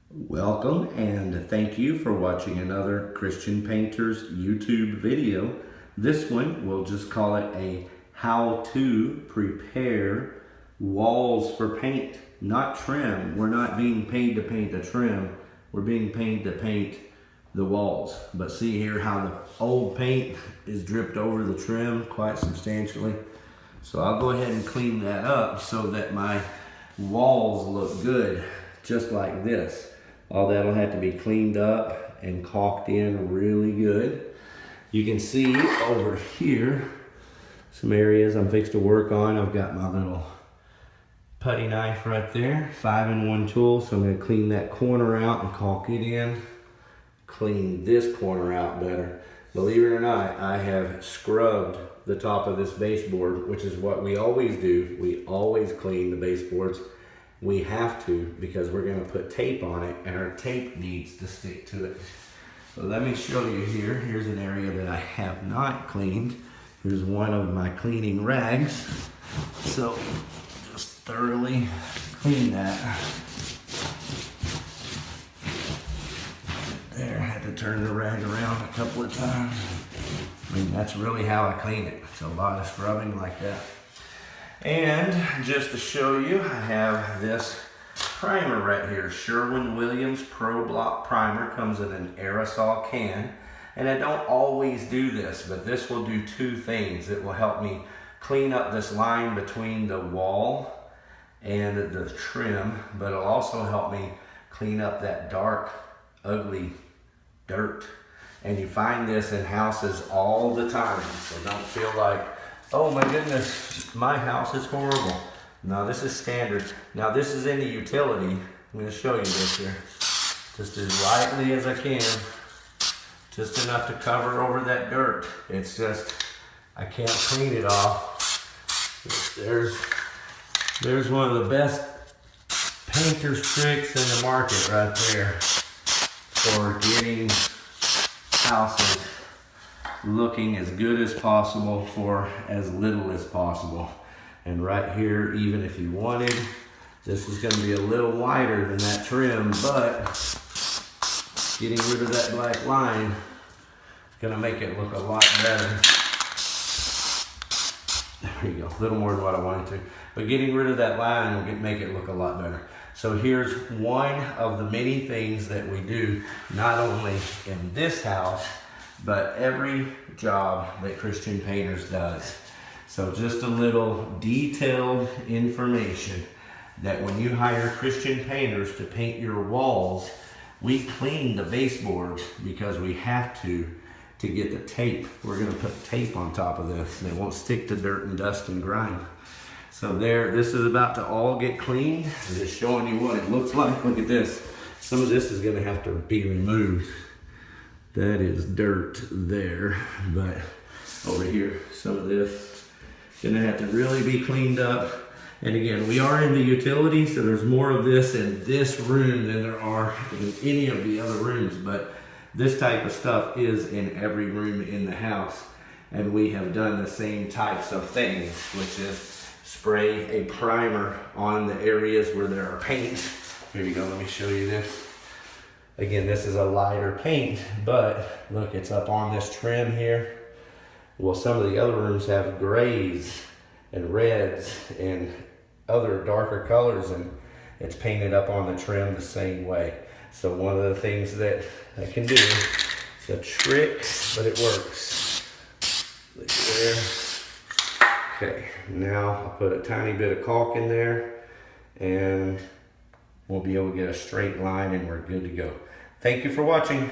Welcome and thank you for watching another Christian Painter's YouTube video. This one, we'll just call it a how to prepare walls for paint, not trim. We're not being paid to paint the trim. We're being paid to paint the walls. But see here how the old paint is dripped over the trim quite substantially. So I'll go ahead and clean that up so that my walls look good, just like this. All that'll have to be cleaned up and caulked in really good. You can see over here some areas I'm fixed to work on. I've got my little putty knife right there, 5-in-1 tool. So I'm going to clean that corner out and caulk it in. Clean this corner out better. Believe it or not, I have scrubbed the top of this baseboard, which is what we always do. We always clean the baseboards. We have to, because we're going to put tape on it and our tape needs to stick to it. So let me show you here. Here's an area that I have not cleaned. Here's one of my cleaning rags. So just thoroughly clean that. There, I had to turn the rag around a couple of times. I mean, that's really how I clean it. It's a lot of scrubbing like that. And just to show you, I have this primer right here. Sherwin Williams Pro Block Primer. Comes in an aerosol can. And I don't always do this, but this will do two things. It will help me clean up this line between the wall and the trim, but it'll also help me clean up that dark, ugly dirt. And you find this in houses all the time, so don't feel like, oh my goodness, my house is horrible. No, this is standard. Now this is in the utility. I'm going to show you this here. Just as lightly as I can. Just enough to cover over that dirt. It's just, I can't clean it off. There's one of the best painter's tricks in the market right there for getting houses looking as good as possible for as little as possible. And right here, even if you wanted, this is going to be a little wider than that trim, but getting rid of that black line is going to make it look a lot better. There you go, a little more than what I wanted to. But getting rid of that line will make it look a lot better. So here's one of the many things that we do, not only in this house, but every job that Christian Painters does. So just a little detailed information that when you hire Christian Painters to paint your walls, we clean the baseboards because we have to get the tape. We're going to put tape on top of this and it won't stick to dirt and dust and grime. So there, this is about to all get cleaned. I'm just showing you what it looks like. Look at this. Some of this is going to have to be removed. That is dirt there, but over here, some of this is going to have to really be cleaned up. And again, we are in the utility, so there's more of this in this room than there are in any of the other rooms, but this type of stuff is in every room in the house. And we have done the same types of things, which is spray a primer on the areas where there are paints. Here you go, let me show you this. Again, this is a lighter paint, but look, it's up on this trim here. Well, some of the other rooms have grays and reds and other darker colors, and it's painted up on the trim the same way. So one of the things that I can do, it's a trick, but it works. Look there. Okay, now I'll put a tiny bit of caulk in there and we'll be able to get a straight line and we're good to go. Thank you for watching.